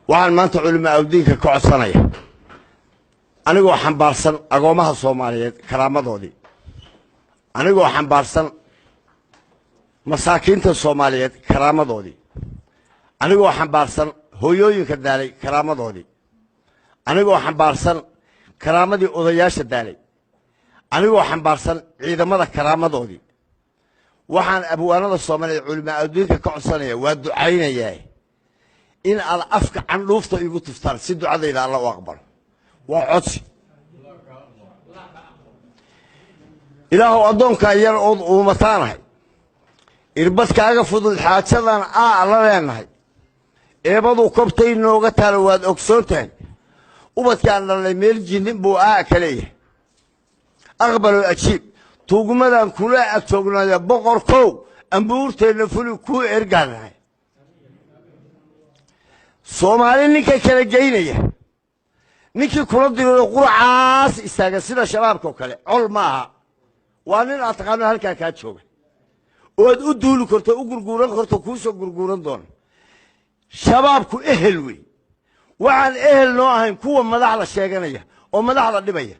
waxaan maanta culimaa awdiinka ka codsanaya anigoo xambaarsan agoomaha Soomaaliyeed karaamadoodii anigoo xambaarsan masaakiinta Soomaaliyeed karaamadoodii anigoo xambaarsan hooyooyinka daalay karaamadoodii anigoo xambaarsan karaamadii odayaasha daalay anigoo xambaarsan ciidamada karaamadoodii waxaan abwaanada Soomaaliyeed culimaa awdiinka ka codsanaya waa ducaynayaa in aad afka candhuufta igu tuftaan si ducadayda alla u aqbalo waa codsi ilaahu adoonka yar oo uumataanahay irbadkaaga fudud xaajadan la leenahay eebadu kobtay nooga taalo waad ogsoontahay ubadkaan dhalay meel jinnin buu kaleeyahay aqbalo ajiib tuugmadan kula agtoognaaday boqorkow ambuurteena fuli ku ergaanahay Soomaali ninka kala geynaya ninkii kula diray quracaas istaaga sida shabaabka kale col maaha waa nin aad taqaano halka ka jooga oo aad u duuli karto u gurguuran karto ku soo gurguuran doon shabaabku ehel wey waxaan ehel noo ahayn kuwa madaxda sheeganaya oo madaxda dhibaya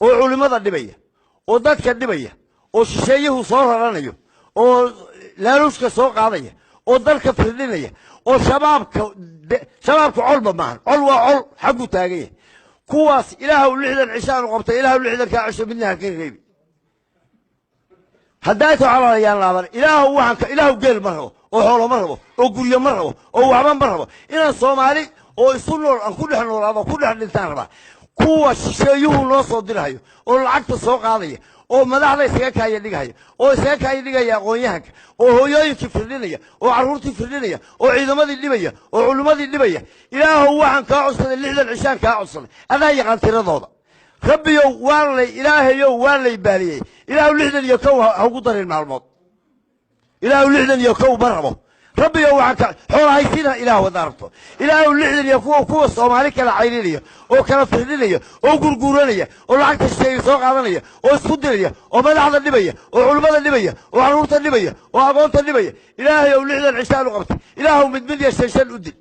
oo culimada dhibaya oo dadka dhibaya oo shisheeyuhu soo raranayo oo laaluuska soo qaadaya oo dalka firdinaya oo shabaabka colba maahan col waa col xagu taagay kuwaas ilaahu 60 cishaan qabtay ilaahu 60 ka cisho midna ka reebi hadday tacaalayaan laaban ilaahu geel ma rabo oo xoolo ma rabo oo guryo ma rabo oo waxba ma rabo inaan Soomaali oo isu nool aan ku dhex noolaado ku dhex dhintaan raba kuwa shisheeyuhu noo soo dirayo oo lacagta soo qaadaya oo madaxda isaga kaaya dhigaya oo isaga kaaya dhigaya aqoonyahanka oo hooyooyinkii firdinaya oo caruurtii firdinaya oo ciidamadii dhibaya oo culimadii dhibaya ilaahu waxaan ka codsaday 60 cishaan ka codsaday adaa yaqaan tiradooda rabbiyow waalay ilaahayow waalay baaliyay ilaahu 60 iyo kow ha ugu darin maalmood ilaahu 60 iyo kow barabo rabbiyow waxaan xoolahaysina ilaahu wadaarto ilaahu 60 iyo kuwa Soomaali kala cayrinaya oo kala firdinaya oo gurguuranaya oo lacagta shay soo qaadanaya oo isku diraya oo madaxda dhibaya oo culimada dhibaya oo caruurta dhibaya oo aqoonta dhibaya ilaahayow 60 cishaan u qabtay ilaahu mid ya shan u dil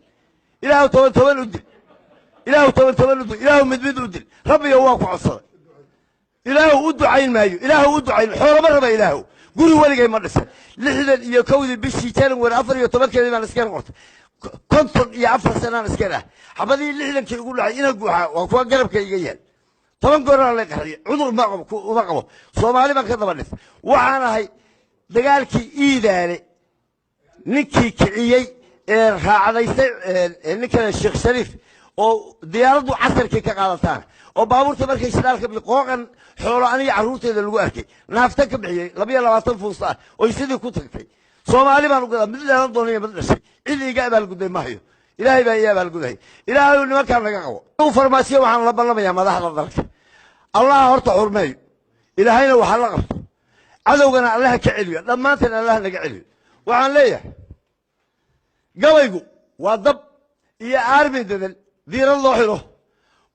ilaahu toban u dil ilaahu toban u dil ilaahu mid u dil rabbiyow waa ku codsaday ilaahu u ducayn maayo ilaahu u ducayn xoolama raba ilaahu guri waligay ma dhisan 60 iyo kowdii bishii January 14 keedii baan iska qortay konton iyo 4 sanaan iska ah xabadii 60kii ugu dhacay ina guuxa waa kuwa garabka iga yaal 10 goor la qariyay cudur ma qabo Soomaali baan ka daba dhis waxaan ahay dagaalkii iidaale ninkii kiciyay ee raacdaysay ninka Sheekh Shariif oo diyaaradu casarkii ka qaadataan oo baabuurta markay shidaalka biqooqan xoolo aniga caruurteeda lagu arkay naafta ka bixiyay 22 fuusta oo sidii ku tagtay Soomaali baan uga mid leedan doonaya mid dhashay ciidiga abaal guday maayo ilaahay baa iyaga abaal guday ilaahay nimanka naga qabo oo farmaasiyo waxaan la ballamaya madaxda dalka Allah horta xurmeeyo ilaahayna waxa la qabto cadawgana Allah ka celiyo dhamaanteen Allah naga celiyo waxaan leeyahay gabaygu waa dab iyo aarbi dadal diiran loo xiro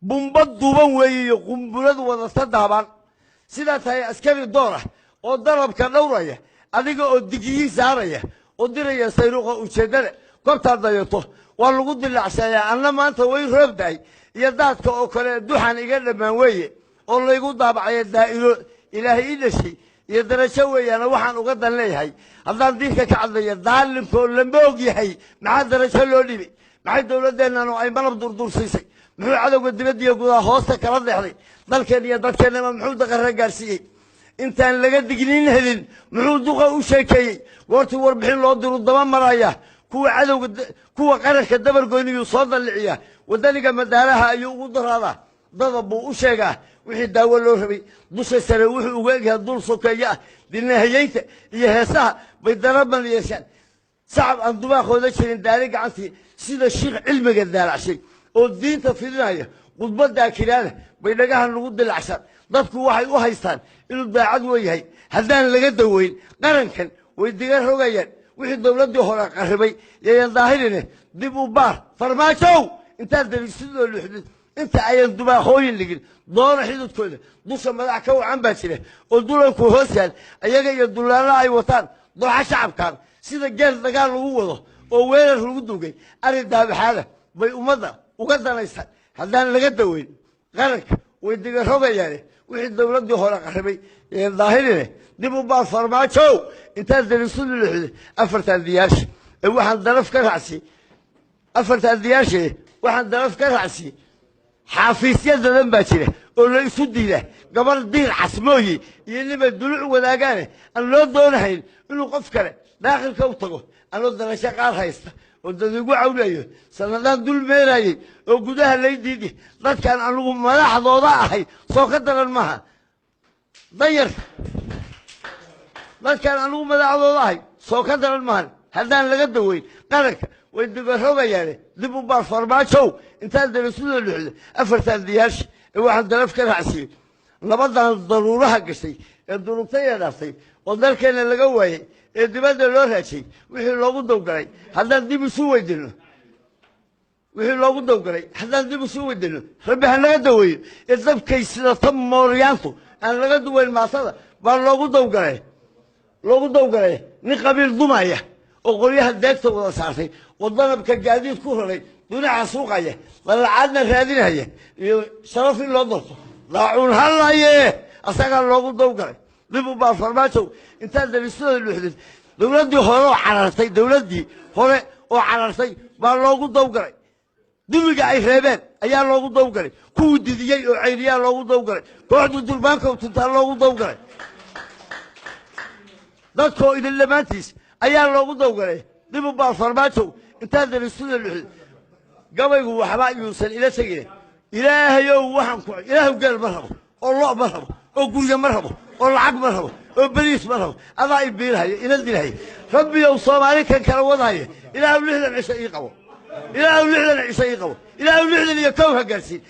bumbad duuban weeyo qumbuladu wada sadaaban sida tahay askari door ah oo darabka dhowraya adiga oo digiyii saaraya oo diraya sayruqa ujeedada goobta dayato waa lagu dilacsayaa anna maanta way roobday iyo daadka oo kale duxan iga dhamaan weeye oo laygu daabacay daa'iro ilaahay idashay iyo darajo weeyana waxaan uga dan leeyahay haddaan diinka ka cadlayo daalimka oo la moog yahay maxaa darajo loo dhibay maxay dawladeenna ay malab durdursiisay muxuu cadawga dibadda gudaha hoosta kala deexday dalkeen iyo dadkeena muxuu daqara gaarsiiyay intaan laga dignin helin muxuu duqa u sheekeeyay goortii warbixin loo diro daba maraya kuwa cadawga kuwa qaranka dabar gooniyo soo daliciya wadaniga madaaraha ayuu ugu daraada dad buu u sheegaa wixii daawo loo rabay dusha sare wuxuu uga yahay dul sokeeya dinahayinta iyo heesaha bay daraban yeeshaan sacab aan dubaaqooda jirin daari gacantii sida sheekh cilmiga daalacay oo diinta fidinaya qudbada kiraada bay dhagahan lagu dilacsan dadku waxay u haystaan inuu daacad weeyahay hadaan laga daweyn qarankan way diga rogayaan wixii dawladdu hore qaribay yaan daahirine dib u baar farmaajo inta dariisadoo luxdid inta ayaan dubaaqooyin ligin doona xidudkooda dusha madax ka wacan baa jira oo dulanku hoosaan ayaga iyo dulaana ay wataan dooxa shacabkan sida geel dagaal lagu wado oo weerar lagu dugay arin daabaxada bay ummadda uga danaysan haddaan laga daweyn qaranka way diga rogayaane wixii dowladdii hore qarribay ee daahirine dib u baar farmaajow intaad darisu lixday afartan diyaash ee waxaan daraf ka raacsi afartan diyaash waxaan daraf ka raacsi xafiisyadadan baa jira oo la isu diida gabar diir casmooyi iyo niba duluc wadaagaane aan loo doonahayn inuu qof kale daakhilka u tago anoo darasho qaar haysta oo dad igu cawlayo sanadaan dul meerayay oo gudaha lay diidi dadkan anigu madaxdooda ahay soo ka daran maaha danyar dadkan anigu madaxdooda ahay soo ka daran maahan haddaan laga daweyn qaranka way diga rogayaane dib u baar farmaajow intaad darasuda lixday afartan diyaash ee waxaan daraf ka raacsiiyey nabadan daruuraha gashay ee durugtay ee dhaaftay oo dalkeena laga waayay ee dibadda loo raajay wixii loogu dawgalay haddaan dib isu weydino wixii loogu dawgalay haddaan dib isu weydino rabbi ha naga daweeyo ee dabkay sida tan mooryaantu aan laga duwayn maatada baa loogu dawgalay nin qabiil dumaya oo qoryaha deegta wada saartay wadanabka gaadiid ku raray dunaca suuqaya dalacaadna raadinaya iyo sharaf in loo darto daacuun halaye asagaa loogu dawgalay dib u baar farmaajow intaad darisuda lixday dowladdii hore oo carartay baa loogu dawgalay dumiga ay reebeen ayaa loogu dawgalay kuwii didiyey oo ceyriyaa loogu dawgalay kooxdii durbaanka tuntaa loogu dawgalay dadkoo idin dhammaantiis ayaa loogu dawgalay dib u baar farmaajow intaad darisuda lixday gabaygu waxba yuusan ila tegin ilaahayow waxaan ku ilaahu geel ma rabo oo lo' ma rabo oo guryo ma rabo oo lacag ma rabo oo bariis ma rabo adaa i biilhaya ina dilhaya rabbiyow soomaali kan kala wadahaya ilaahu 60 cisho ii qabo ilaahu 60 cisho ii qabo ilaahu 60 iyo kow ha gaarsiin